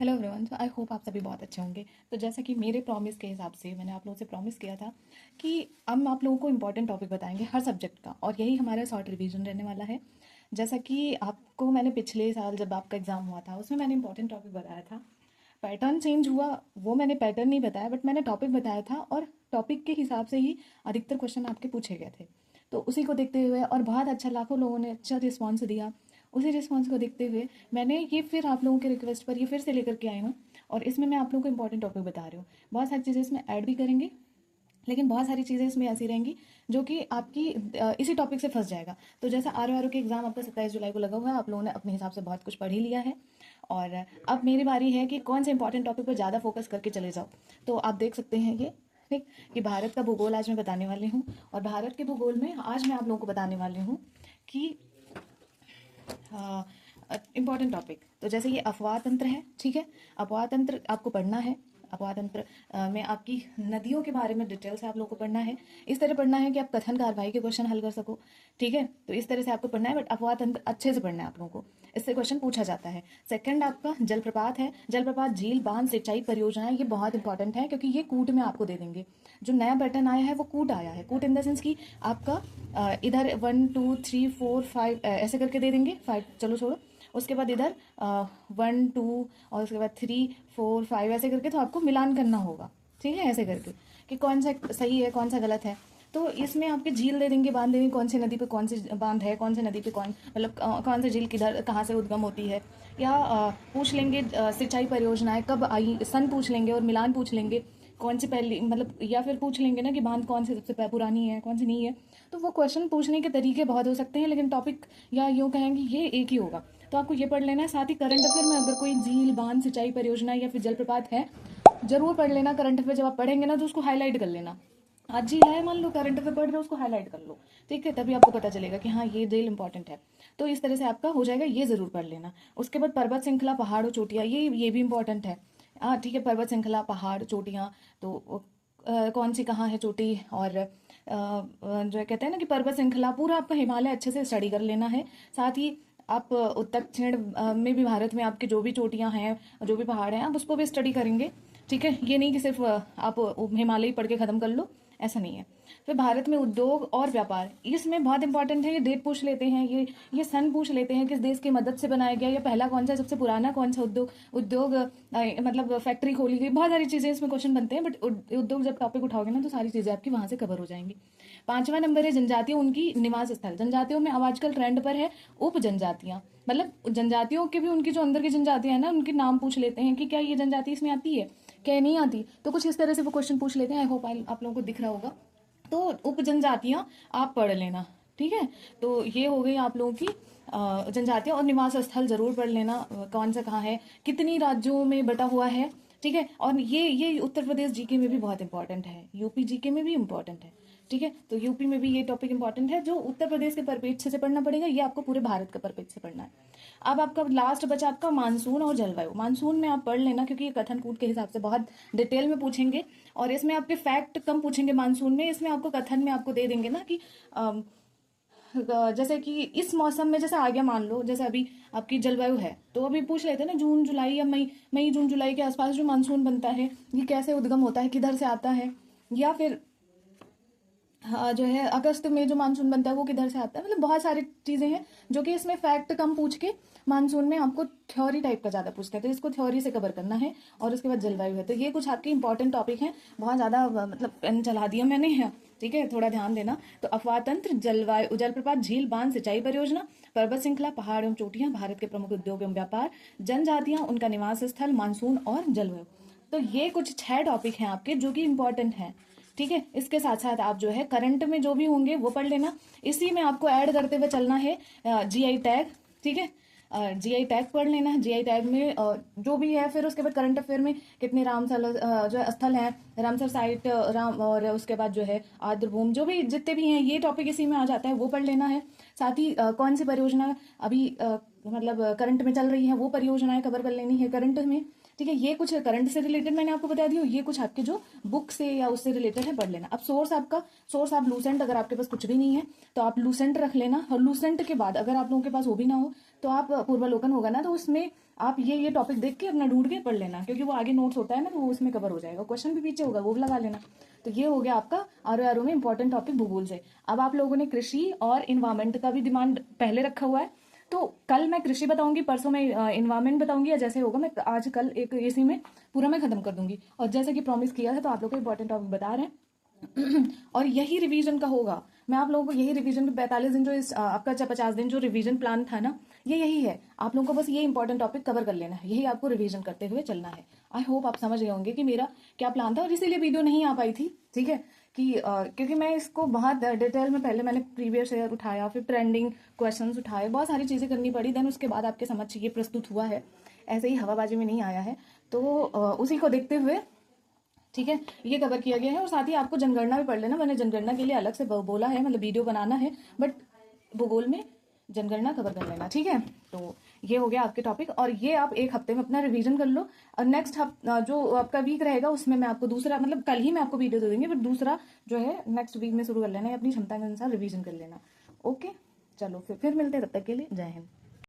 Hello everyone. I hope आप सभी बहुत अच्छे होंगे। तो जैसा कि मेरे प्रॉमिस के हिसाब से मैंने आप लोगों से प्रॉमिस किया था कि हम आप लोगों को इंपॉर्टेंट टॉपिक बताएंगे हर सब्जेक्ट का, और यही हमारा शॉर्ट रिवीजन रहने वाला है। जैसा कि आपको मैंने पिछले साल जब आपका एग्ज़ाम हुआ था उसमें मैंने इंपॉर्टेंट टॉपिक बताया था। पैटर्न चेंज हुआ, वो मैंने पैटर्न नहीं बताया बट मैंने टॉपिक बताया था, और टॉपिक के हिसाब से ही अधिकतर क्वेश्चन आपके पूछे गए थे। तो उसी को देखते हुए, और बहुत अच्छा, लाखों लोगों ने अच्छा रिस्पॉन्स दिया, उसी रिस्पॉन्स को देखते हुए मैंने ये फिर आप लोगों के रिक्वेस्ट पर ये फिर से लेकर के आई हूँ। और इसमें मैं आप लोगों को इंपॉर्टेंट टॉपिक बता रही हूँ। बहुत सारी चीज़ें इसमें ऐड भी करेंगे, लेकिन बहुत सारी चीज़ें इसमें ऐसी रहेंगी जो कि आपकी इसी टॉपिक से फंस जाएगा। तो जैसा आर के एग्ज़ाम आपका 27 जुलाई को लगा हुआ है, आप लोगों ने अपने हिसाब से बहुत कुछ पढ़ ही लिया है। और अब मेरी बारी है कि कौन से इंपॉर्टेंट टॉपिक पर ज़्यादा फोकस करके चले जाओ। तो आप देख सकते हैं ये, ठीक, कि भारत का भूगोल आज मैं बताने वाली हूँ। और भारत के भूगोल में आज मैं आप लोगों को बताने वाली हूँ कि इम्पॉर्टेंट टॉपिक, तो जैसे ये अफवाह तंत्र है, ठीक है। अफवाह तंत्र आपको पढ़ना है। अफवाह तंत्र में आपकी नदियों के बारे में डिटेल से आप लोगों को पढ़ना है। इस तरह पढ़ना है कि आप कथन कार्रवाई के क्वेश्चन हल कर सको, ठीक है। तो इस तरह से आपको पढ़ना है, बट अफवाह तंत्र अच्छे से पढ़ना है आप लोगों को, इससे क्वेश्चन पूछा जाता है। सेकंड आपका जलप्रपात है। जलप्रपात, झील, बांध, सिंचाई परियोजनाएं, ये बहुत इंपॉर्टेंट है क्योंकि ये कूट में आपको दे देंगे। जो नया पैटर्न आया है वो कूट आया है। कूट इन द सेंस कि आपका इधर 1 2 3 4 5 ऐसे करके दे देंगे। 5 चलो छोड़ो, उसके बाद इधर 1 2 और उसके बाद 3 4 5 ऐसे करके, तो आपको मिलान करना होगा, ठीक है, ऐसे करके कि कौन सा सही है कौन सा गलत है। तो इसमें आपके झील दे देंगे, बांध दे देंगे, कौन सी नदी पे कौन सी बांध है, कौन सी नदी पे कौन, मतलब कौन सी झील किधर कहाँ से उद्गम होती है। या पूछ लेंगे सिंचाई परियोजनाएं कब आई, सन पूछ लेंगे, और मिलान पूछ लेंगे कौन सी पहली, मतलब या फिर पूछ लेंगे ना कि बांध कौन सी सबसे पुरानी है कौन सी नहीं है। तो वो क्वेश्चन पूछने के तरीके बहुत हो सकते हैं, लेकिन टॉपिक या यूँ कहेंगे ये एक ही होगा। तो आपको ये पढ़ लेना है। साथ ही करंट अफेयर में अगर कोई झील, बांध, सिंचाई परियोजना या फिर जलप्रपात है, जरूर पढ़ लेना। करंट अफेयर जब आप पढ़ेंगे ना तो उसको हाईलाइट कर लेना। आज झील है, मान लो करंट अफेयर पढ़ रहे हो, उसको हाईलाइट कर लो, ठीक है, तभी आपको पता चलेगा कि हाँ ये झील इंपॉर्टेंट है। तो इस तरह से आपका हो जाएगा, ये जरूर पढ़ लेना। उसके बाद पर्वत श्रृंखला, पहाड़ और चोटियाँ, ये भी इंपॉर्टेंट है। हाँ ठीक है, पर्वत श्रृंखला, पहाड़, चोटियाँ, तो कौन सी कहाँ है चोटी, और जो कहते हैं ना कि पर्वत श्रृंखला, पूरा आपका हिमालय अच्छे से स्टडी कर लेना है। साथ ही आप दक्षिण में भी, भारत में आपके जो भी चोटियां हैं, जो भी पहाड़ हैं, आप उसको भी स्टडी करेंगे, ठीक है। ये नहीं कि सिर्फ आप हिमालय ही पढ़ के खत्म कर लो, ऐसा नहीं है। फिर भारत में उद्योग और व्यापार, इसमें बहुत इंपॉर्टेंट है। ये डेट पूछ लेते हैं, ये सन पूछ लेते हैं, किस देश की मदद से बनाया गया, या पहला कौन सा, सबसे पुराना कौन सा उद्योग उद्योग मतलब फैक्ट्री खोली गई, बहुत सारी चीज़ें इसमें क्वेश्चन बनते हैं। बट उद्योग जब टॉपिक उठाओगे ना तो सारी चीज़ें आपकी वहाँ से कवर हो जाएंगी। 5वां नंबर है जनजातियाँ, उनकी निवास स्थल। जनजातियों में अब आजकल ट्रेंड पर है उप जनजातियाँ, मतलब जनजातियों के भी, उनकी जो अंदर की जनजातियाँ हैं ना, उनके नाम पूछ लेते हैं कि क्या ये जनजाति इसमें आती है, क्या ये नहीं आती। तो कुछ इस तरह से वो क्वेश्चन पूछ लेते हैं। आई होप आप लोगों को दिख रहा होगा। तो उप जनजातियाँ आप पढ़ लेना, ठीक है। तो ये हो गई आप लोगों की जनजातियाँ। और निवास स्थल जरूर पढ़ लेना, कौन सा कहाँ है, कितनी राज्यों में बटा हुआ है, ठीक है। और ये उत्तर प्रदेश जीके में भी बहुत इंपॉर्टेंट है, यूपी जीके में भी इंपॉर्टेंट है, ठीक है। तो यूपी में भी ये टॉपिक इंपॉर्टेंट है, जो उत्तर प्रदेश के परिप्रेक्ष्य से पढ़ना पड़ेगा, ये आपको पूरे भारत का परिप्रेक्ष्य से पढ़ना है। अब आपका लास्ट बचा आपका मानसून और जलवायु। मानसून में आप पढ़ लेना क्योंकि ये कथन कूट के हिसाब से बहुत डिटेल में पूछेंगे, और इसमें आपके फैक्ट कम पूछेंगे मानसून में। इसमें आपको कथन में आपको दे देंगे ना कि जैसे कि इस मौसम में, जैसे आ गया मान लो, जैसे अभी आपकी जलवायु है, तो अभी पूछ लेते हैं ना जून जुलाई या मई, जून जुलाई के आसपास जो मानसून बनता है, ये कैसे उद्गम होता है, किधर से आता है। या फिर हाँ, जो है अगस्त में जो मानसून बनता है वो किधर से आता है। मतलब बहुत सारी चीज़ें हैं जो कि इसमें फैक्ट कम पूछ के मानसून में आपको थ्योरी टाइप का ज़्यादा पूछते हैं, तो इसको थ्योरी से कवर करना है। और उसके बाद जलवायु है। तो ये कुछ आपके इंपॉर्टेंट टॉपिक हैं। बहुत ज़्यादा मतलब पेन चला दिया मैंने है, ठीक है, थोड़ा ध्यान देना। तो अफवाह तंत्र, जलवायु, जलप्रपात, झील, बांध, सिंचाई परियोजना, पर्वत श्रृंखला, पहाड़ एवं चोटियां, भारत के प्रमुख उद्योग एवं व्यापार, जनजातियां, उनका निवास स्थल, मानसून और जलवायु। तो ये कुछ 6 टॉपिक हैं आपके जो कि इंपॉर्टेंट हैं, ठीक है। इसके साथ साथ आप जो है करंट में जो भी होंगे वो पढ़ लेना। इसी में आपको ऐड करते हुए चलना है जीआई टैग, ठीक है। जीआई टैग पढ़ लेना है। जीआई टैग में जो भी है, फिर उसके बाद करंट अफेयर में कितने रामसल जो है स्थल हैं, रामसर साइट, राम, और उसके बाद जो है आर्द्रभूमि, जो भी जितने भी हैं, ये टॉपिक इसी में आ जाता है, वो पढ़ लेना है। साथ ही कौन सी परियोजना अभी मतलब करंट में चल रही है, वो परियोजनाएं कवर कर लेनी है करंट में, ठीक है। ये कुछ करंट से रिलेटेड मैंने आपको बता दिया। ये कुछ आपके जो बुक से या उससे रिलेटेड है, पढ़ लेना। अब सोर्स आपका, सोर्स आप लूसेंट, अगर आपके पास कुछ भी नहीं है तो आप लूसेंट रख लेना। और लूसेंट के बाद अगर आप लोगों के पास वो भी ना हो तो आप पूर्वालोकन होगा ना, तो उसमें आप ये टॉपिक देख के अपना ढूंढ के पढ़ लेना, क्योंकि वो आगे नोट्स होता है ना, तो वो उसमें कवर हो जाएगा। क्वेश्चन भी पीछे होगा, वो भी लगा लेना। तो ये हो गया आपका आर में इंपॉर्टेंट टॉपिक भूगोल से। अब आप लोगों ने कृषि और इन्वायरमेंट का भी डिमांड पहले रखा हुआ है, तो कल मैं कृषि बताऊंगी, परसों मैं इन्वायरमेंट बताऊंगी, या जैसे होगा मैं आज कल एक इसी में पूरा मैं खत्म कर दूंगी। और जैसे कि प्रॉमिस किया है, तो आप लोग को इंपॉर्टेंट टॉपिक बता रहे हैं। और यही रिवीजन का होगा। मैं आप लोगों को यही रिवीजन 45 दिन जो इस आपका 50 दिन जो रिवीजन प्लान था ना, ये यही है। आप लोगों को बस ये इंपॉर्टेंट टॉपिक कवर कर लेना है, यही आपको रिवीजन करते हुए चलना है। आई होप आप समझ गए होंगे कि मेरा क्या प्लान था, और इसीलिए वीडियो नहीं आ पाई थी, ठीक है। कि क्योंकि मैं इसको बहुत डिटेल में, पहले मैंने प्रीवियस ईयर उठाया, फिर ट्रेंडिंग क्वेश्चंस उठाए, बहुत सारी चीज़ें करनी पड़ी, देन उसके बाद आपके समझ ये प्रस्तुत हुआ है। ऐसे ही हवाबाजी में नहीं आया है। तो उसी को देखते हुए, ठीक है, ये कवर किया गया है। और साथ ही आपको जनगणना भी पढ़ लेना, मैंने जनगणना के लिए अलग से बोला है, मतलब वीडियो बनाना है, बट भूगोल में जनगणना कवर कर लेना, ठीक है। तो ये हो गया आपके टॉपिक, और ये आप एक हफ्ते में अपना रिवीजन कर लो। और नेक्स्ट जो आपका वीक रहेगा, उसमें मैं आपको दूसरा, मतलब कल ही मैं आपको वीडियो दे देंगे, बट दूसरा जो है नेक्स्ट वीक में शुरू कर लेना है, अपनी क्षमता के अनुसार रिवीजन कर लेना। ओके, चलो फिर मिलते हैं, तब तक के लिए जय हिंद।